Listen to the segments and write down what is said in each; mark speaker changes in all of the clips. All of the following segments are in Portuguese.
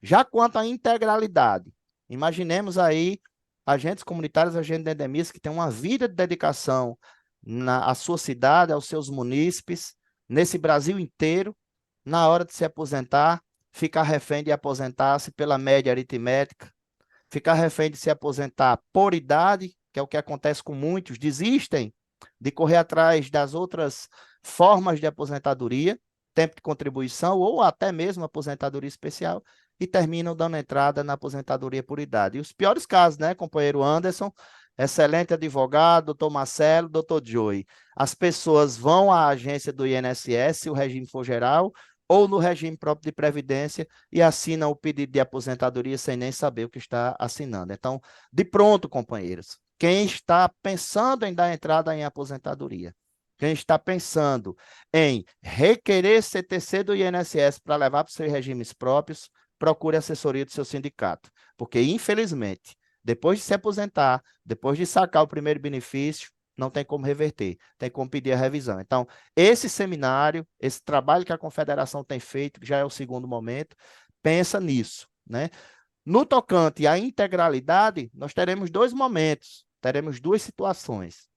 Speaker 1: Já quanto à integralidade, imaginemos aí agentes comunitários, agentes de endemias que têm uma vida de dedicação à sua cidade, aos seus munícipes, nesse Brasil inteiro, na hora de se aposentar, ficar refém de aposentar-se pela média aritmética, ficar refém de se aposentar por idade, que é o que acontece com muitos, desistem de correr atrás das outras formas de aposentadoria, tempo de contribuição ou até mesmo aposentadoria especial, e terminam dando entrada na aposentadoria por idade. E os piores casos, né, companheiro Anderson, excelente advogado, doutor Marcelo, doutor Joey. As pessoas vão à agência do INSS, se o regime for geral, ou no regime próprio de previdência, e assinam o pedido de aposentadoria sem nem saber o que está assinando. Então, de pronto, companheiros, quem está pensando em dar entrada em aposentadoria, quem está pensando em requerer CTC do INSS para levar para os seus regimes próprios, procure assessoria do seu sindicato, porque, infelizmente, depois de se aposentar, depois de sacar o primeiro benefício, não tem como reverter, tem como pedir a revisão. Então, esse seminário, esse trabalho que a Confederação tem feito, que já é o segundo momento, pensa nisso, né? No tocante à integralidade, nós teremos dois momentos, teremos duas situações.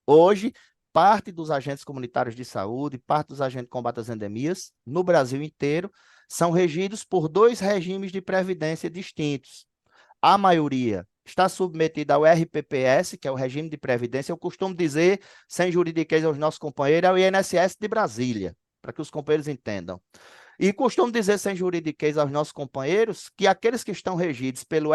Speaker 1: Hoje, parte dos agentes comunitários de saúde, parte dos agentes de combate às endemias, no Brasil inteiro, são regidos por dois regimes de previdência distintos. A maioria está submetida ao RPPS, que é o regime de previdência. Eu costumo dizer, sem juridiquês aos nossos companheiros, é o INSS de Brasília, para que os companheiros entendam. E costumo dizer, sem juridiquês aos nossos companheiros, que aqueles que estão regidos pelo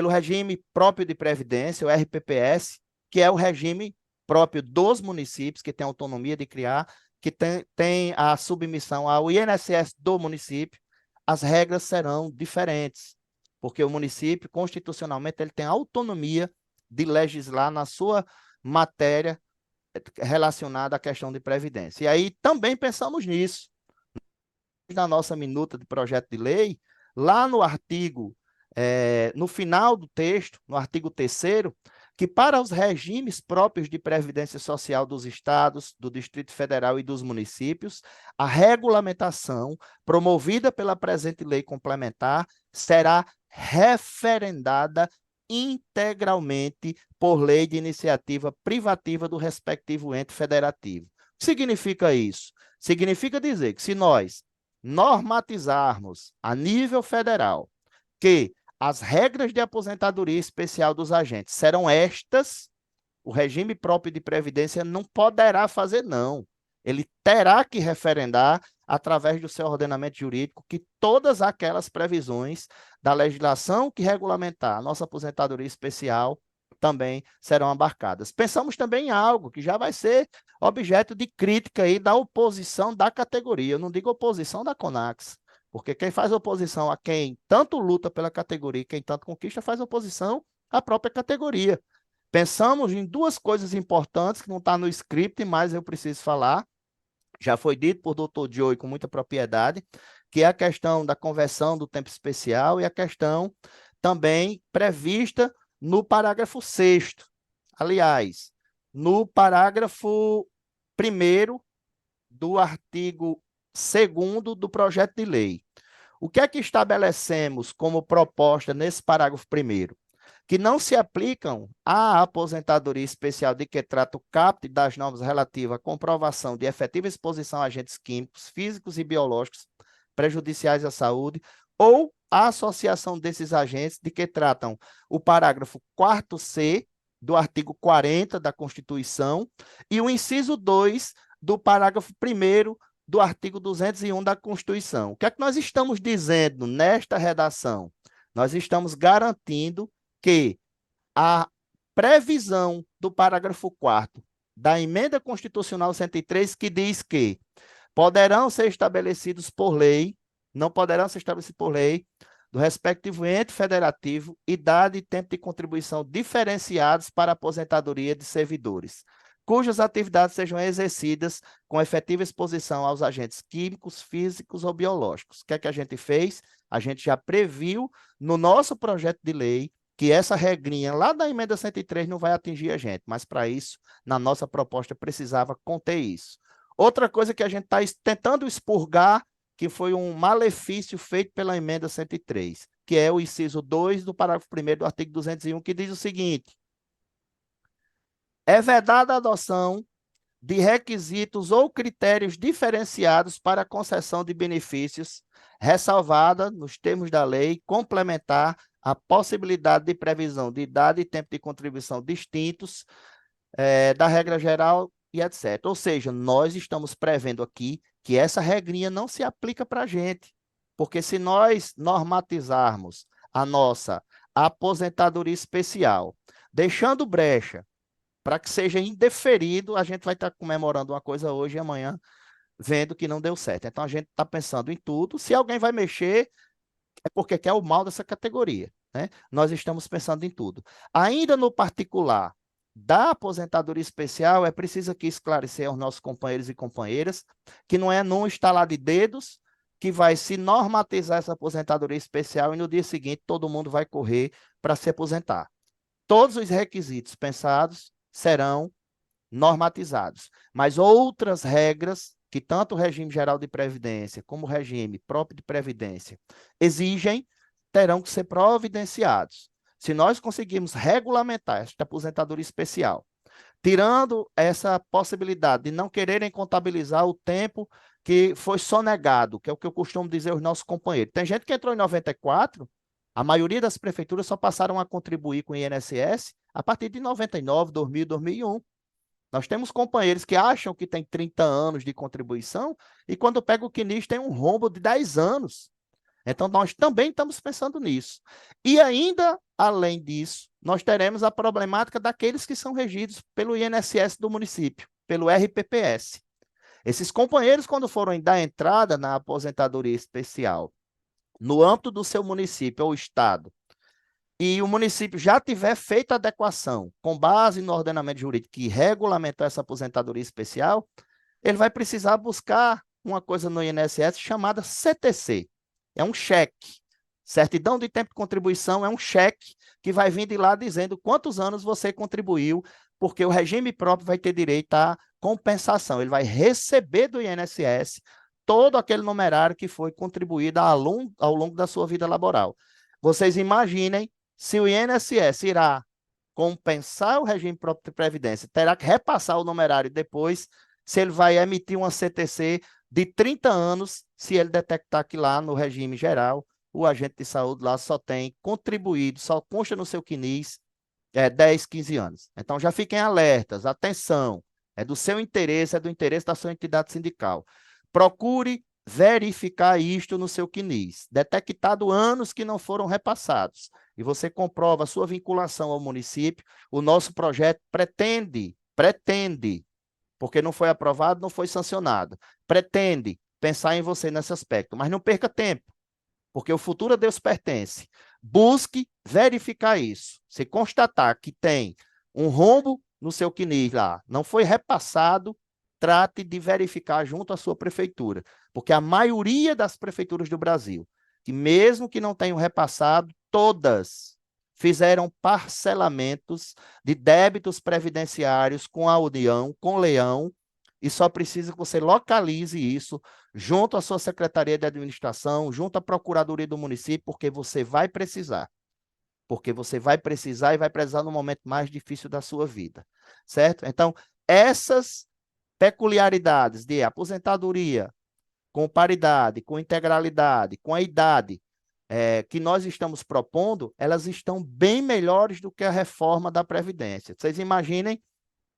Speaker 1: regime próprio de previdência, o RPPS, que é o regime próprio dos municípios, que tem autonomia de criar, que tem a submissão ao INSS do município, as regras serão diferentes, porque o município, constitucionalmente, ele tem autonomia de legislar na sua matéria relacionada à questão de previdência. E aí também pensamos nisso. Na nossa minuta de projeto de lei, lá no artigo, no final do texto, no artigo 3º, que para os regimes próprios de previdência social dos estados, do Distrito Federal e dos municípios, a regulamentação promovida pela presente lei complementar será referendada integralmente por lei de iniciativa privativa do respectivo ente federativo. O que significa isso? Significa dizer que se nós normatizarmos a nível federal que as regras de aposentadoria especial dos agentes serão estas, o regime próprio de previdência não poderá fazer, não. Ele terá que referendar, através do seu ordenamento jurídico, que todas aquelas previsões da legislação que regulamentar a nossa aposentadoria especial também serão abarcadas. Pensamos também em algo que já vai ser objeto de crítica aí da oposição da categoria. Eu não digo oposição da CONAX, porque quem faz oposição a quem tanto luta pela categoria, quem tanto conquista, faz oposição à própria categoria. Pensamos em duas coisas importantes que não está no script, mas eu preciso falar. Já foi dito por doutor Joey com muita propriedade, que é a questão da conversão do tempo especial e a questão também prevista no parágrafo 6º. Aliás, no parágrafo 1º do artigo 2º do projeto de lei. O que é que estabelecemos como proposta nesse parágrafo 1º? Que não se aplicam à aposentadoria especial de que trata o caput das normas relativas à comprovação de efetiva exposição a agentes químicos, físicos e biológicos prejudiciais à saúde, ou a associação desses agentes de que tratam o parágrafo 4º do artigo 40 da Constituição e o inciso 2 do parágrafo 1º do artigo 201 da Constituição. O que é que nós estamos dizendo nesta redação? Nós estamos garantindo que a previsão do parágrafo 4º da Emenda Constitucional 103, que diz que poderão ser estabelecidos por lei, não poderão ser estabelecidos por lei, do respectivo ente federativo, idade e tempo de contribuição diferenciados para a aposentadoria de servidores, cujas atividades sejam exercidas com efetiva exposição aos agentes químicos, físicos ou biológicos. O que é que a gente fez? A gente já previu no nosso projeto de lei que essa regrinha lá da emenda 103 não vai atingir a gente, mas para isso, na nossa proposta, precisava conter isso. Outra coisa que a gente está tentando expurgar que foi um malefício feito pela emenda 103, que é o inciso 2 do parágrafo 1º do artigo 201, que diz o seguinte: é vedada a adoção de requisitos ou critérios diferenciados para a concessão de benefícios, ressalvada, nos termos da lei, complementar a possibilidade de previsão de idade e tempo de contribuição distintos da regra geral e etc. Ou seja, nós estamos prevendo aqui que essa regrinha não se aplica para a gente, porque se nós normatizarmos a nossa aposentadoria especial, deixando brecha para que seja indeferido, a gente vai estar comemorando uma coisa hoje e amanhã vendo que não deu certo. Então a gente está pensando em tudo. Se alguém vai mexer, é porque quer o mal dessa categoria, né? Nós estamos pensando em tudo. Ainda no particular da aposentadoria especial, é preciso aqui esclarecer aos nossos companheiros e companheiras que não é num estalar de dedos que vai se normatizar essa aposentadoria especial e no dia seguinte todo mundo vai correr para se aposentar. Todos os requisitos pensados serão normatizados, mas outras regras que tanto o regime geral de previdência como o regime próprio de previdência exigem, terão que ser providenciados. Se nós conseguirmos regulamentar esta aposentadoria especial, tirando essa possibilidade de não quererem contabilizar o tempo que foi sonegado, que é o que eu costumo dizer aos nossos companheiros. Tem gente que entrou em 94, a maioria das prefeituras só passaram a contribuir com o INSS a partir de 99, 2000, 2001. Nós temos companheiros que acham que tem 30 anos de contribuição e quando pega o CNIS tem um rombo de 10 anos. Então, nós também estamos pensando nisso. E ainda, além disso, nós teremos a problemática daqueles que são regidos pelo INSS do município, pelo RPPS. Esses companheiros, quando forem dar entrada na aposentadoria especial, no âmbito do seu município ou estado, e o município já tiver feito a adequação com base no ordenamento jurídico que regulamentou essa aposentadoria especial, ele vai precisar buscar uma coisa no INSS chamada CTC. É um cheque. Certidão de tempo de contribuição é um cheque que vai vir de lá dizendo quantos anos você contribuiu, porque o regime próprio vai ter direito à compensação. Ele vai receber do INSS todo aquele numerário que foi contribuído ao longo da sua vida laboral. Vocês imaginem se o INSS irá compensar o regime próprio de previdência, terá que repassar o numerário depois, se ele vai emitir uma CTC de 30 anos, se ele detectar que lá no regime geral, o agente de saúde lá só tem contribuído, só consta no seu CNIS 10, 15 anos. Então já fiquem alertas, atenção, é do seu interesse, é do interesse da sua entidade sindical. Procure verificar isto no seu CNIS. Detectado anos que não foram repassados e você comprova a sua vinculação ao município, o nosso projeto pretende, porque não foi aprovado, não foi sancionado, pretende pensar em você nesse aspecto, mas não perca tempo, porque o futuro a Deus pertence. Busque verificar isso. Se constatar que tem um rombo no seu CNIS lá, não foi repassado, trate de verificar junto à sua prefeitura, porque a maioria das prefeituras do Brasil, que mesmo que não tenham repassado, todas fizeram parcelamentos de débitos previdenciários com a União, com o Leão, e só precisa que você localize isso junto à sua Secretaria de Administração, junto à Procuradoria do município, porque você vai precisar. Porque você vai precisar e vai precisar no momento mais difícil da sua vida, certo? Então, essas peculiaridades de aposentadoria com paridade, com integralidade, com a idade que nós estamos propondo, elas estão bem melhores do que a reforma da Previdência. Vocês imaginem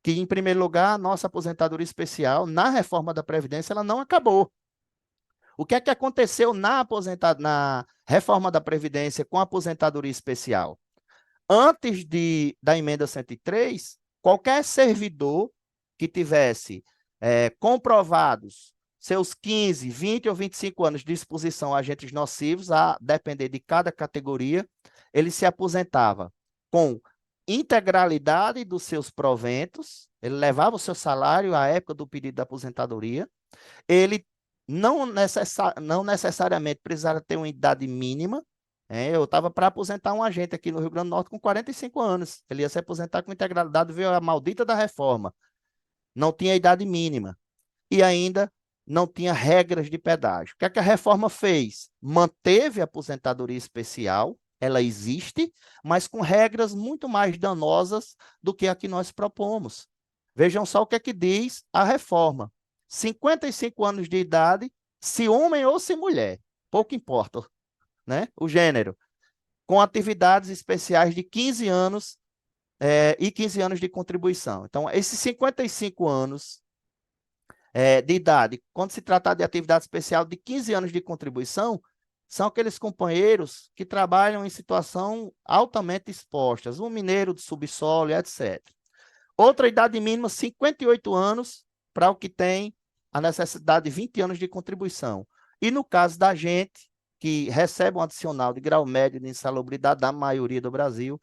Speaker 1: que, em primeiro lugar, a nossa aposentadoria especial, na reforma da Previdência, ela não acabou. O que é que aconteceu na reforma da Previdência com a aposentadoria especial? Antes da emenda 103, qualquer servidor que tivesse comprovados seus 15, 20 ou 25 anos de exposição a agentes nocivos, a depender de cada categoria, ele se aposentava com integralidade dos seus proventos, ele levava o seu salário à época do pedido da aposentadoria, ele não necessariamente precisava ter uma idade mínima. Eu estava para aposentar um agente aqui no Rio Grande do Norte com 45 anos. Ele ia se aposentar com integralidade, veio a maldita da reforma. Não tinha idade mínima. E ainda não tinha regras de pedágio. O que é que a reforma fez? Manteve a aposentadoria especial, ela existe, mas com regras muito mais danosas do que a que nós propomos. Vejam só o que é que diz a reforma. 55 anos de idade, se homem ou se mulher, pouco importa, né? O gênero, com atividades especiais de 15 anos e 15 anos de contribuição. Então, esses 55 anos de idade, quando se tratar de atividade especial de 15 anos de contribuição, são aqueles companheiros que trabalham em situação altamente expostas, um mineiro de subsolo, etc. Outra idade mínima, 58 anos, para o que tem a necessidade de 20 anos de contribuição. E no caso da gente, que recebe um adicional de grau médio de insalubridade da maioria do Brasil,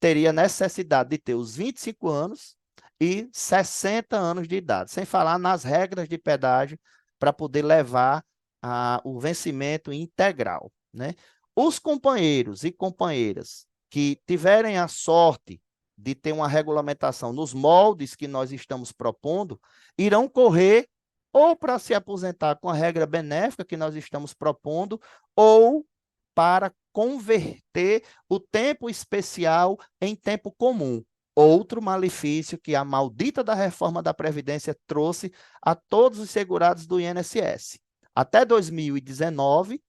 Speaker 1: teria necessidade de ter os 25 anos e 60 anos de idade, sem falar nas regras de pedágio para poder levar o vencimento integral, né? Os companheiros e companheiras que tiverem a sorte de ter uma regulamentação nos moldes que nós estamos propondo, irão correr ou para se aposentar com a regra benéfica que nós estamos propondo, ou para converter o tempo especial em tempo comum. Outro malefício que a maldita da reforma da Previdência trouxe a todos os segurados do INSS. Até 2019,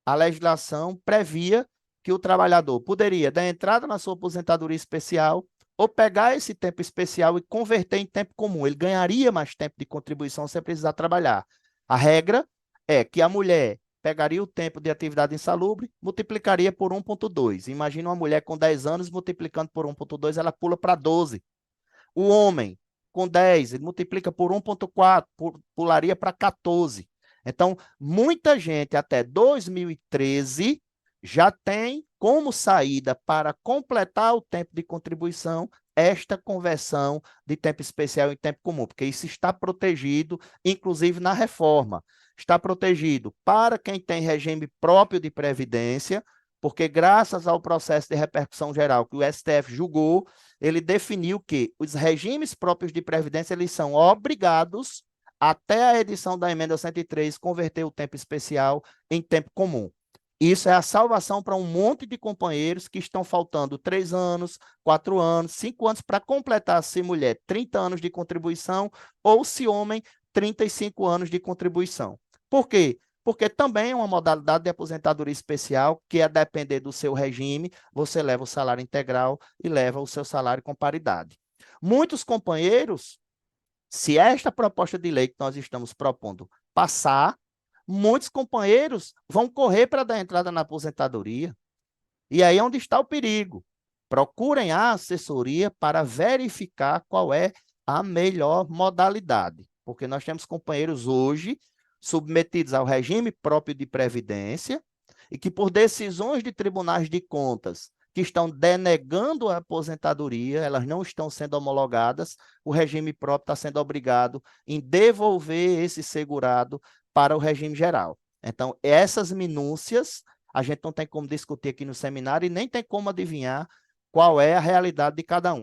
Speaker 1: a legislação previa que o trabalhador poderia dar entrada na sua aposentadoria especial ou pegar esse tempo especial e converter em tempo comum. Ele ganharia mais tempo de contribuição sem precisar trabalhar. A regra é que a mulher pegaria o tempo de atividade insalubre, multiplicaria por 1,2. Imagina uma mulher com 10 anos, multiplicando por 1,2, ela pula para 12. O homem com 10, ele multiplica por 1,4, pularia para 14. Então, muita gente até 2013 já tem como saída para completar o tempo de contribuição esta conversão de tempo especial em tempo comum, porque isso está protegido, inclusive na reforma. Está protegido para quem tem regime próprio de previdência, porque graças ao processo de repercussão geral que o STF julgou, ele definiu que os regimes próprios de previdência eles são obrigados, até a edição da emenda 103, converter o tempo especial em tempo comum. Isso é a salvação para um monte de companheiros que estão faltando 3 anos, 4 anos, 5 anos para completar, se mulher, 30 anos de contribuição, ou se homem, 35 anos de contribuição. Por quê? Porque também é uma modalidade de aposentadoria especial que, a depender do seu regime, você leva o salário integral e leva o seu salário com paridade. Muitos companheiros, se esta proposta de lei que nós estamos propondo passar, muitos companheiros vão correr para dar entrada na aposentadoria. E aí é onde está o perigo. Procurem a assessoria para verificar qual é a melhor modalidade. Porque nós temos companheiros hoje submetidos ao regime próprio de previdência e que, por decisões de tribunais de contas que estão denegando a aposentadoria, elas não estão sendo homologadas, o regime próprio está sendo obrigado em devolver esse segurado para o regime geral. Então, essas minúcias a gente não tem como discutir aqui no seminário e nem tem como adivinhar qual é a realidade de cada um.